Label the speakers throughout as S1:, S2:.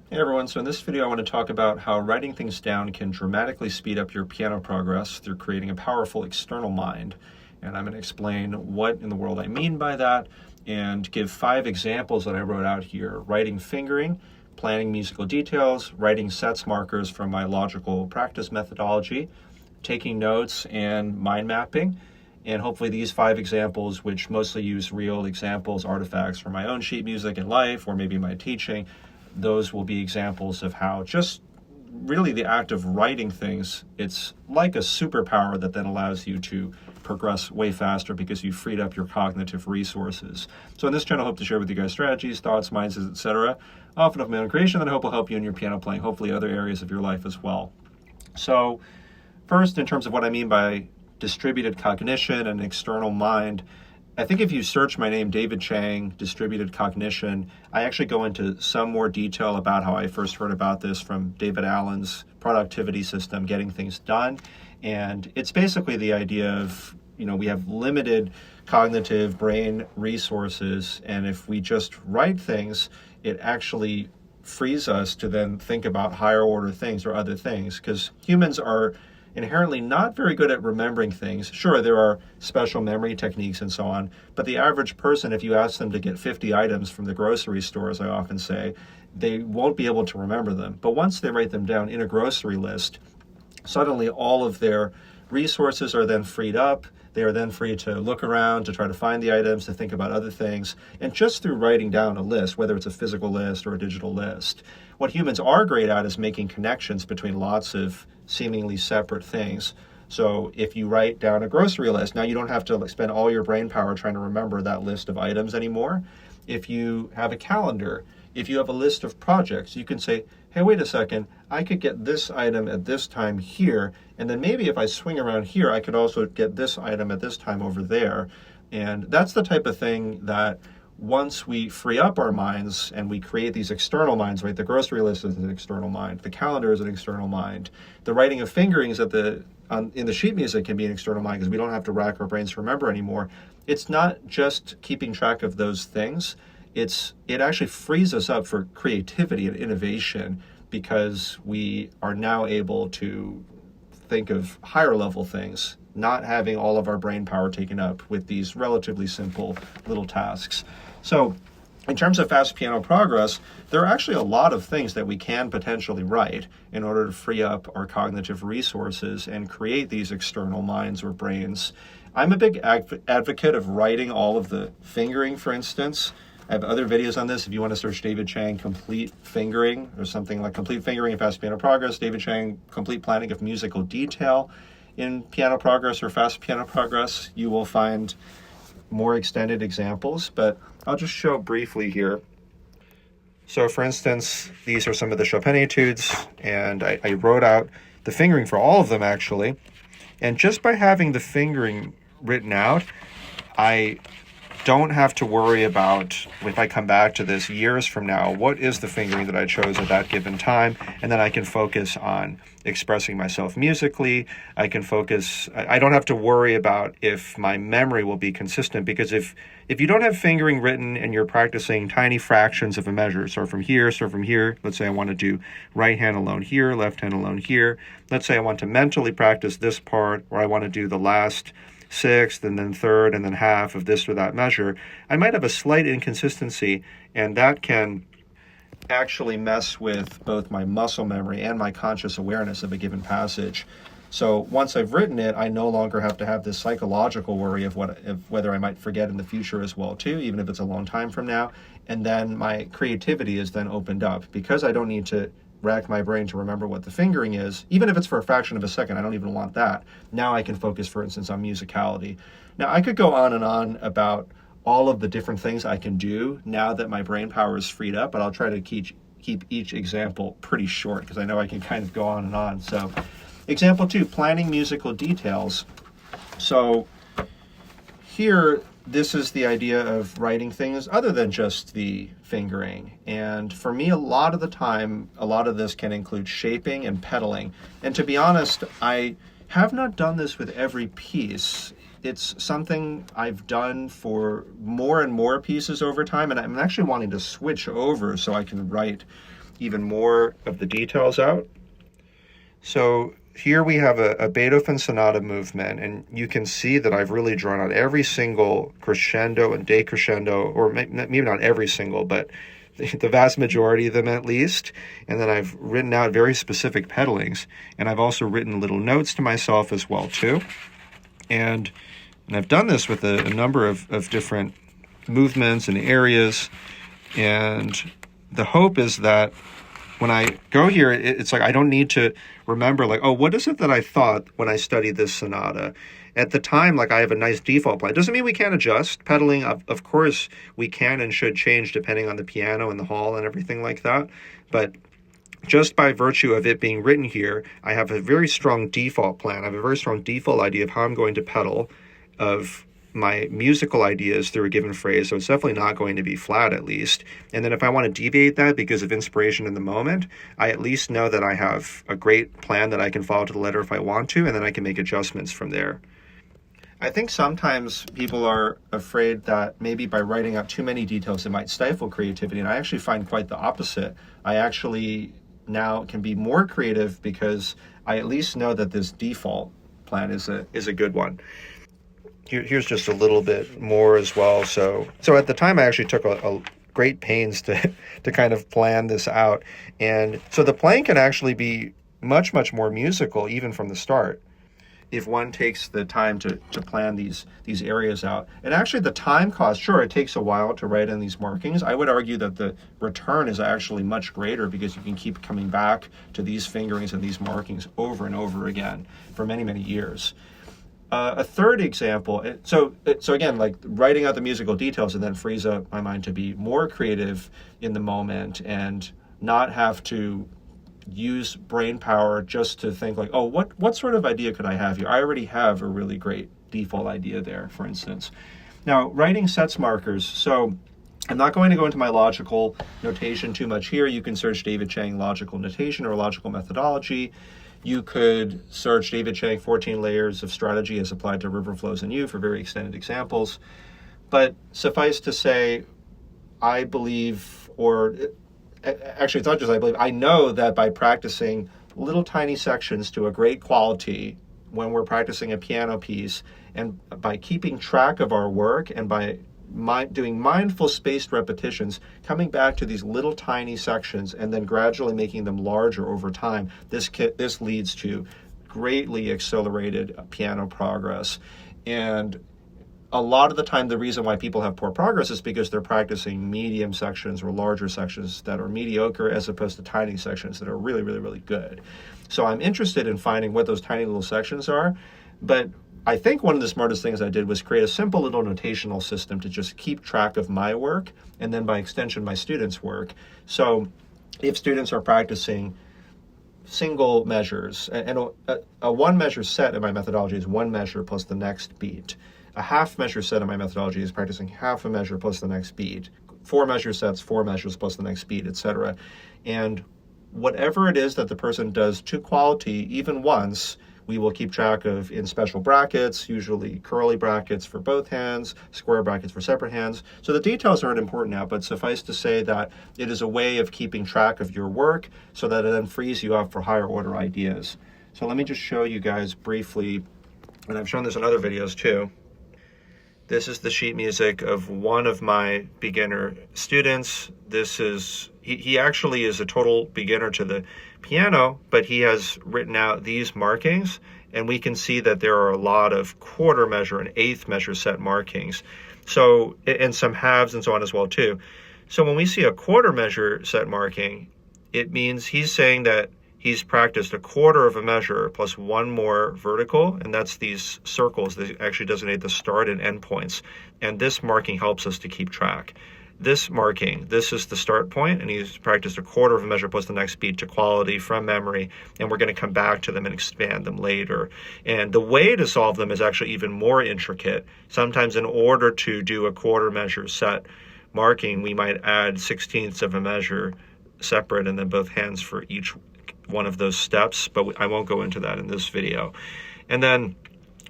S1: Hey everyone, so in this video I want to talk about how writing things down can dramatically speed up your piano progress through creating a powerful external mind. And I'm going to explain what in the world I mean by that and give 5 examples that I wrote out here. Writing fingering, planning musical details, writing sets markers from my logical practice methodology, taking notes, and mind mapping. And hopefully these 5 examples, which mostly use real examples, artifacts from my own sheet music in life or maybe my teaching, those will be examples of how just really the act of writing things, it's like a superpower that then allows you to progress way faster because you freed up your cognitive resources. So in this channel, I hope to share with you guys strategies, thoughts, mindsets, etc., often of my own creation that I hope will help you in your piano playing, hopefully other areas of your life as well. So first, in terms of what I mean by distributed cognition and external mind, I think if you search my name, David Chang, distributed cognition, I actually go into some more detail about how I first heard about this from David Allen's productivity system, getting things done. And it's basically the idea of, we have limited cognitive brain resources. And if we just write things, it actually frees us to then think about higher order things or other things, because humans are inherently not very good at remembering things. Sure, there are special memory techniques and so on, but the average person, if you ask them to get 50 items from the grocery store, as I often say, they won't be able to remember them. But once they write them down in a grocery list, suddenly all of their resources are then freed up. They are then free to look around, to try to find the items, to think about other things. And just through writing down a list, whether it's a physical list or a digital list, what humans are great at is making connections between lots of seemingly separate things. So if you write down a grocery list, now you don't have to spend all your brain power trying to remember that list of items anymore. If you have a calendar, if you have a list of projects, you can say, hey, wait a second, I could get this item at this time here, and then maybe if I swing around here, I could also get this item at this time over there. And that's the type of thing that once we free up our minds and we create these external minds, right? The grocery list is an external mind. The calendar is an external mind. The writing of fingerings in the sheet music can be an external mind because we don't have to rack our brains to remember anymore. It's not just keeping track of those things. It actually frees us up for creativity and innovation because we are now able to think of higher level things, not having all of our brain power taken up with these relatively simple little tasks. So in terms of fast piano progress, there are actually a lot of things that we can potentially write in order to free up our cognitive resources and create these external minds or brains. I'm a big advocate of writing all of the fingering, for instance. I have other videos on this. If you want to search David Chang complete fingering or something like complete fingering in fast piano progress, David Chang complete planning of musical detail in piano progress or fast piano progress, you will find more extended examples, but I'll just show briefly here. So for instance, these are some of the Chopin etudes, and I wrote out the fingering for all of them actually. And just by having the fingering written out, I don't have to worry about, if I come back to this years from now, what is the fingering that I chose at that given time, and then I can focus on expressing myself musically. I don't have to worry about if my memory will be consistent, because if you don't have fingering written and you're practicing tiny fractions of a measure, so from here, let's say I want to do right hand alone here, left hand alone here. Let's say I want to mentally practice this part, or I want to do the last sixth and then third and then half of this or that measure, I might have a slight inconsistency, and that can actually mess with both my muscle memory and my conscious awareness of a given passage. So once I've written it, I no longer have to have this psychological worry of whether I might forget in the future as well too, even if it's a long time from now. And then my creativity is then opened up because I don't need to rack my brain to remember what the fingering is, even if it's for a fraction of a second. I don't even want that. Now I can focus, for instance, on musicality. Now I could go on and on about all of the different things I can do now that my brain power is freed up, but I'll try to keep each example pretty short because I know I can kind of go on and on. So example 2, planning musical details. So here, this is the idea of writing things other than just the fingering. And for me, a lot of the time, a lot of this can include shaping and pedaling. And to be honest, I have not done this with every piece. It's something I've done for more and more pieces over time, and I'm actually wanting to switch over so I can write even more of the details out. So here we have a Beethoven sonata movement, and you can see that I've really drawn out every single crescendo and decrescendo, or maybe not every single, but the vast majority of them at least. And then I've written out very specific pedalings, and I've also written little notes to myself as well too. And I've done this with a number of different movements and areas, and the hope is that when I go here, it's like I don't need to remember, like, oh, what is it that I thought when I studied this sonata? At the time, like, I have a nice default plan. Doesn't mean we can't adjust. Pedaling, of course, we can and should change depending on the piano and the hall and everything like that. But just by virtue of it being written here, I have a very strong default plan. I have a very strong default idea of how I'm going to pedal, of my musical ideas through a given phrase, so it's definitely not going to be flat, at least. And then if I want to deviate that because of inspiration in the moment, I at least know that I have a great plan that I can follow to the letter if I want to, and then I can make adjustments from there. I think sometimes people are afraid that maybe by writing out too many details, it might stifle creativity, and I actually find quite the opposite. I actually now can be more creative because I at least know that this default plan is a good one. Here's just a little bit more as well. So at the time, I actually took a great pains to kind of plan this out. And so the playing can actually be much, much more musical, even from the start, if one takes the time to plan these areas out. And actually the time cost, sure, it takes a while to write in these markings. I would argue that the return is actually much greater because you can keep coming back to these fingerings and these markings over and over again for many, many years. A third example, so again, like writing out the musical details and then frees up my mind to be more creative in the moment and not have to use brain power just to think like, oh, what sort of idea could I have here? I already have a really great default idea there, for instance. Now, writing sets markers. So I'm not going to go into my logical notation too much here. You can search David Chang logical notation or logical methodology. You could search David Chang 14 layers of strategy as applied to river flows in U for very extended examples. But suffice to say, I believe, or actually it's not just I believe, I know that by practicing little tiny sections to a great quality when we're practicing a piano piece, and by keeping track of our work and by doing mindful spaced repetitions, coming back to these little tiny sections and then gradually making them larger over time, this leads to greatly accelerated piano progress. And a lot of the time, the reason why people have poor progress is because they're practicing medium sections or larger sections that are mediocre as opposed to tiny sections that are really, really, really good. So I'm interested in finding what those tiny little sections are, but I think one of the smartest things I did was create a simple little notational system to just keep track of my work and then by extension my students' work. So if students are practicing single measures, and a one measure set in my methodology is one measure plus the next beat. A half measure set in my methodology is practicing half a measure plus the next beat. 4 measure sets, 4 measures plus the next beat, etc. And whatever it is that the person does to quality, even once, we will keep track of in special brackets, usually curly brackets for both hands, square brackets for separate hands. So the details aren't important now, but suffice to say that it is a way of keeping track of your work so that it then frees you up for higher order ideas. So let me just show you guys briefly, and I've shown this in other videos too. This is the sheet music of one of my beginner students. This is, he actually is a total beginner to the piano, but he has written out these markings, and we can see that there are a lot of quarter measure and eighth measure set markings. So, and some halves and so on as well too. So when we see a quarter measure set marking, it means he's saying that he's practiced a quarter of a measure plus one more vertical, and that's these circles that actually designate the start and end points. And this marking helps us to keep track. This marking, this is the start point, and he's practiced a quarter of a measure plus the next beat to quality from memory, and we're going to come back to them and expand them later. And the way to solve them is actually even more intricate. Sometimes in order to do a quarter measure set marking, we might add 16ths of a measure separate and then both hands for each one of those steps, but I won't go into that in this video. And then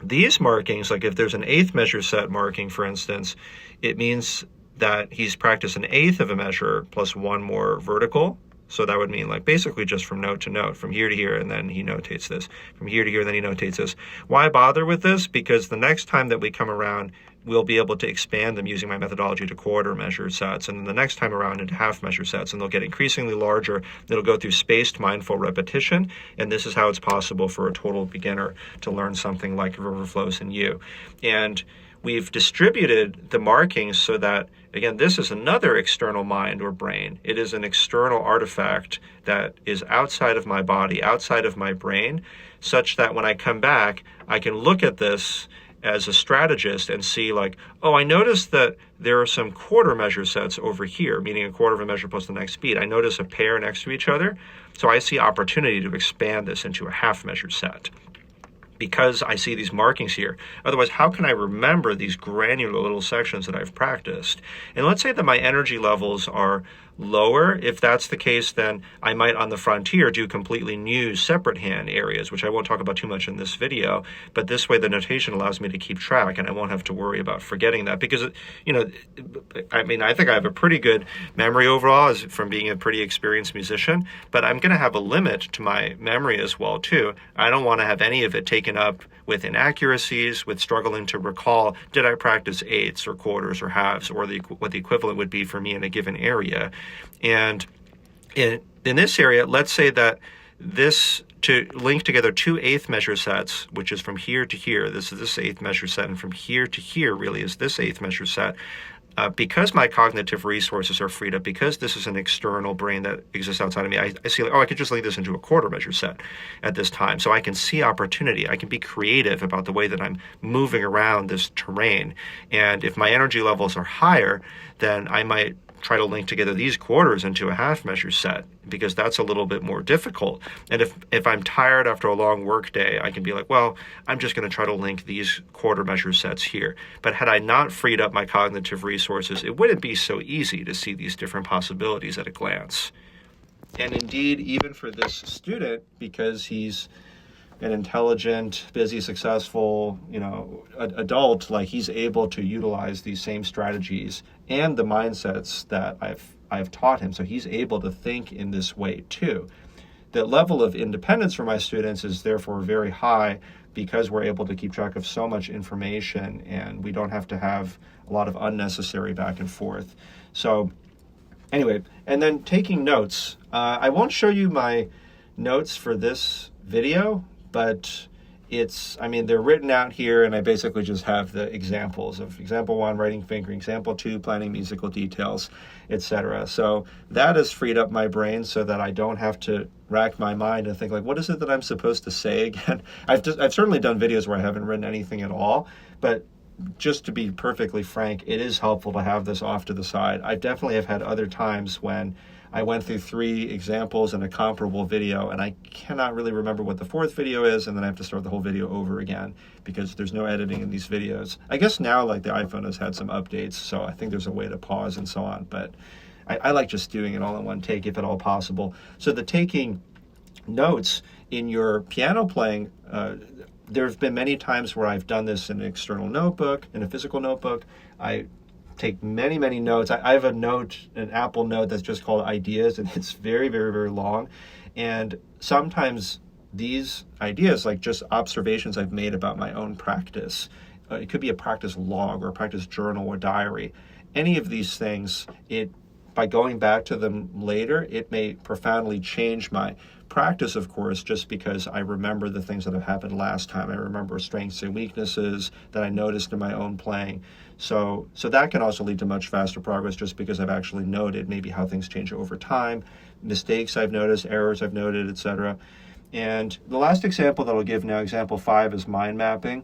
S1: these markings, like if there's an eighth measure set marking, for instance, it means that he's practiced an eighth of a measure plus one more vertical. So that would mean like basically just from note to note, from here to here, and then he notates this. From here to here, then he notates this. Why bother with this? Because the next time that we come around, we'll be able to expand them using my methodology to quarter measure sets, and then the next time around into half measure sets, and they'll get increasingly larger. It'll go through spaced mindful repetition, and this is how it's possible for a total beginner to learn something like river flows in U. And we've distributed the markings so that, again, this is another external mind or brain. It is an external artifact that is outside of my body, outside of my brain, such that when I come back, I can look at this as a strategist and see like, oh, I noticed that there are some quarter measure sets over here, meaning a quarter of a measure plus the next beat. I notice a pair next to each other, so I see opportunity to expand this into a half measure set because I see these markings here. Otherwise, how can I remember these granular little sections that I've practiced? And let's say that my energy levels are lower. If that's the case, then I might on the frontier do completely new separate hand areas, which I won't talk about too much in this video, but this way the notation allows me to keep track and I won't have to worry about forgetting that because, I mean, I think I have a pretty good memory overall as from being a pretty experienced musician, but I'm going to have a limit to my memory as well too. I don't want to have any of it taken up with inaccuracies, with struggling to recall, did I practice eighths or quarters or halves, or what the equivalent would be for me in a given area. And in this area, let's say that this, to link together two eighth measure sets, which is from here to here, this is this eighth measure set, and from here to here really is this eighth measure set. Because my cognitive resources are freed up, because this is an external brain that exists outside of me, I see, like, oh, I could just link this into a quarter measure set at this time. So I can see opportunity. I can be creative about the way that I'm moving around this terrain. And if my energy levels are higher, then I might try to link together these quarters into a half measure set because that's a little bit more difficult. And if I'm tired after a long work day, I can be like, well, I'm just going to try to link these quarter measure sets here. But had I not freed up my cognitive resources, it wouldn't be so easy to see these different possibilities at a glance. And indeed, even for this student, because he's an intelligent, busy, successful, adult, like he's able to utilize these same strategies and the mindsets that I've taught him. So he's able to think in this way too. The level of independence for my students is therefore very high because we're able to keep track of so much information and we don't have to have a lot of unnecessary back and forth. So anyway, and then taking notes. I won't show you my notes for this video, but they're written out here, and I basically just have the examples of example 1, writing fingering, example 2, planning musical details, etc. So that has freed up my brain so that I don't have to rack my mind and think like, what is it that I'm supposed to say again? I've certainly done videos where I haven't written anything at all, but just to be perfectly frank, it is helpful to have this off to the side. I definitely have had other times when I went through 3 examples in a comparable video, and I cannot really remember what the 4th video is, and then I have to start the whole video over again because there's no editing in these videos. I guess now, like, the iPhone has had some updates, so I think there's a way to pause and so on, but I like just doing it all in one take if at all possible. So the taking notes in your piano playing, there have been many times where I've done this in an external notebook, in a physical notebook. I take many, many notes. I have an Apple Note that's just called Ideas, and it's very, very, very long. And sometimes these ideas, like just observations I've made about my own practice, it could be a practice log or a practice journal or diary. Any of these things, by going back to them later, it may profoundly change my practice, of course, just because I remember the things that have happened last time. I remember strengths and weaknesses that I noticed in my own playing. So that can also lead to much faster progress just because I've actually noted maybe how things change over time, mistakes I've noticed, errors I've noted, etc. And the last example that I'll give now, example 5, is mind mapping.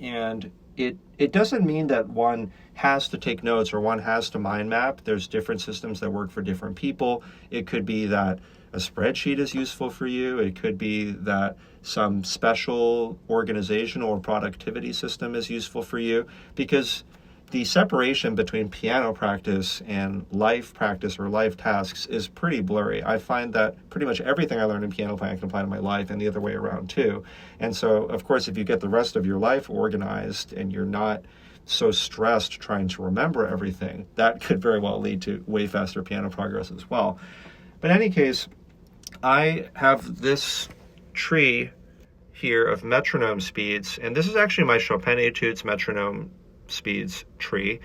S1: And it doesn't mean that one has to take notes or one has to mind map. There's different systems that work for different people. It could be that a spreadsheet is useful for you. It could be that some special organizational or productivity system is useful for you, because the separation between piano practice and life practice or life tasks is pretty blurry. I find that pretty much everything I learn in piano playing I can apply to my life, and the other way around too. And so, of course, if you get the rest of your life organized and you're not so stressed trying to remember everything, that could very well lead to way faster piano progress as well. But in any case, I have this tree here of metronome speeds, and this is actually my Chopin Etudes metronome speeds tree.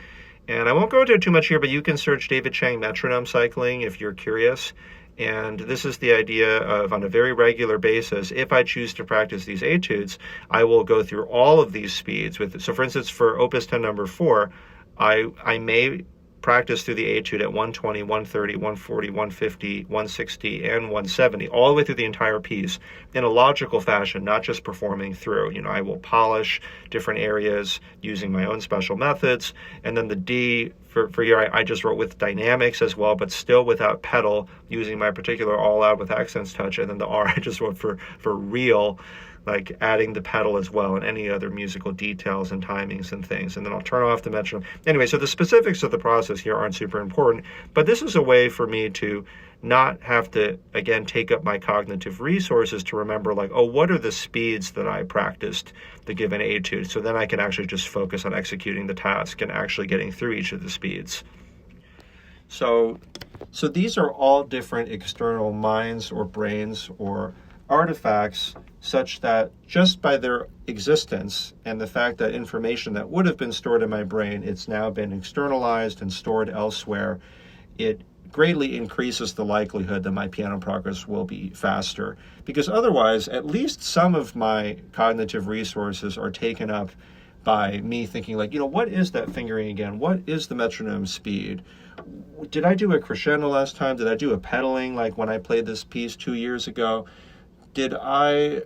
S1: And I won't go into it too much here, but you can search David Chang metronome cycling if you're curious. And this is the idea of, on a very regular basis, if I choose to practice these etudes, I will go through all of these speeds with it. So for instance, for Opus 10 number 4, I may practice through the etude at 120, 130, 140, 150, 160, and 170, all the way through the entire piece in a logical fashion, not just performing through. I will polish different areas using my own special methods. And then the D for here, I just wrote with dynamics as well, but still without pedal, using my particular all out with accents touch. And then the R I just wrote for real, like adding the pedal as well and any other musical details and timings and things. And then I'll turn off the metronome. Anyway, so the specifics of the process here aren't super important, but this is a way for me to not have to, again, take up my cognitive resources to remember, like, oh, what are the speeds that I practiced the given etude? So then I can actually just focus on executing the task and actually getting through each of the speeds. So these are all different external minds or brains or artifacts, such that just by their existence and the fact that information that would have been stored in my brain, it's now been externalized and stored elsewhere, it greatly increases the likelihood that my piano progress will be faster. Because otherwise, at least some of my cognitive resources are taken up by me thinking, like, what is that fingering again? What is the metronome speed? Did I do a crescendo last time? Did I do a pedaling like when I played this piece 2 years ago? Did I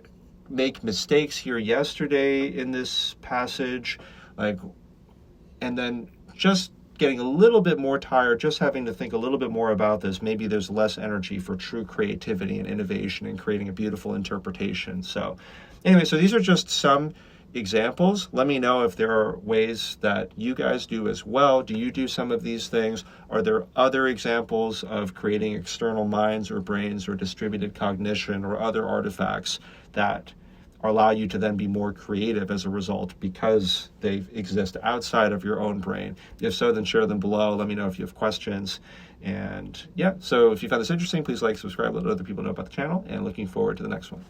S1: make mistakes here yesterday in this passage? And then just getting a little bit more tired, just having to think a little bit more about this, maybe there's less energy for true creativity and innovation and creating a beautiful interpretation. So anyway, so these are just some examples. Let me know if there are ways that you guys do as well. Do you do some of these things? Are there other examples of creating external minds or brains or distributed cognition or other artifacts that allow you to then be more creative as a result because they exist outside of your own brain? If so, then share them below. Let me know if you have questions. And yeah, so if you found this interesting, please like, subscribe, let other people know about the channel, and looking forward to the next one.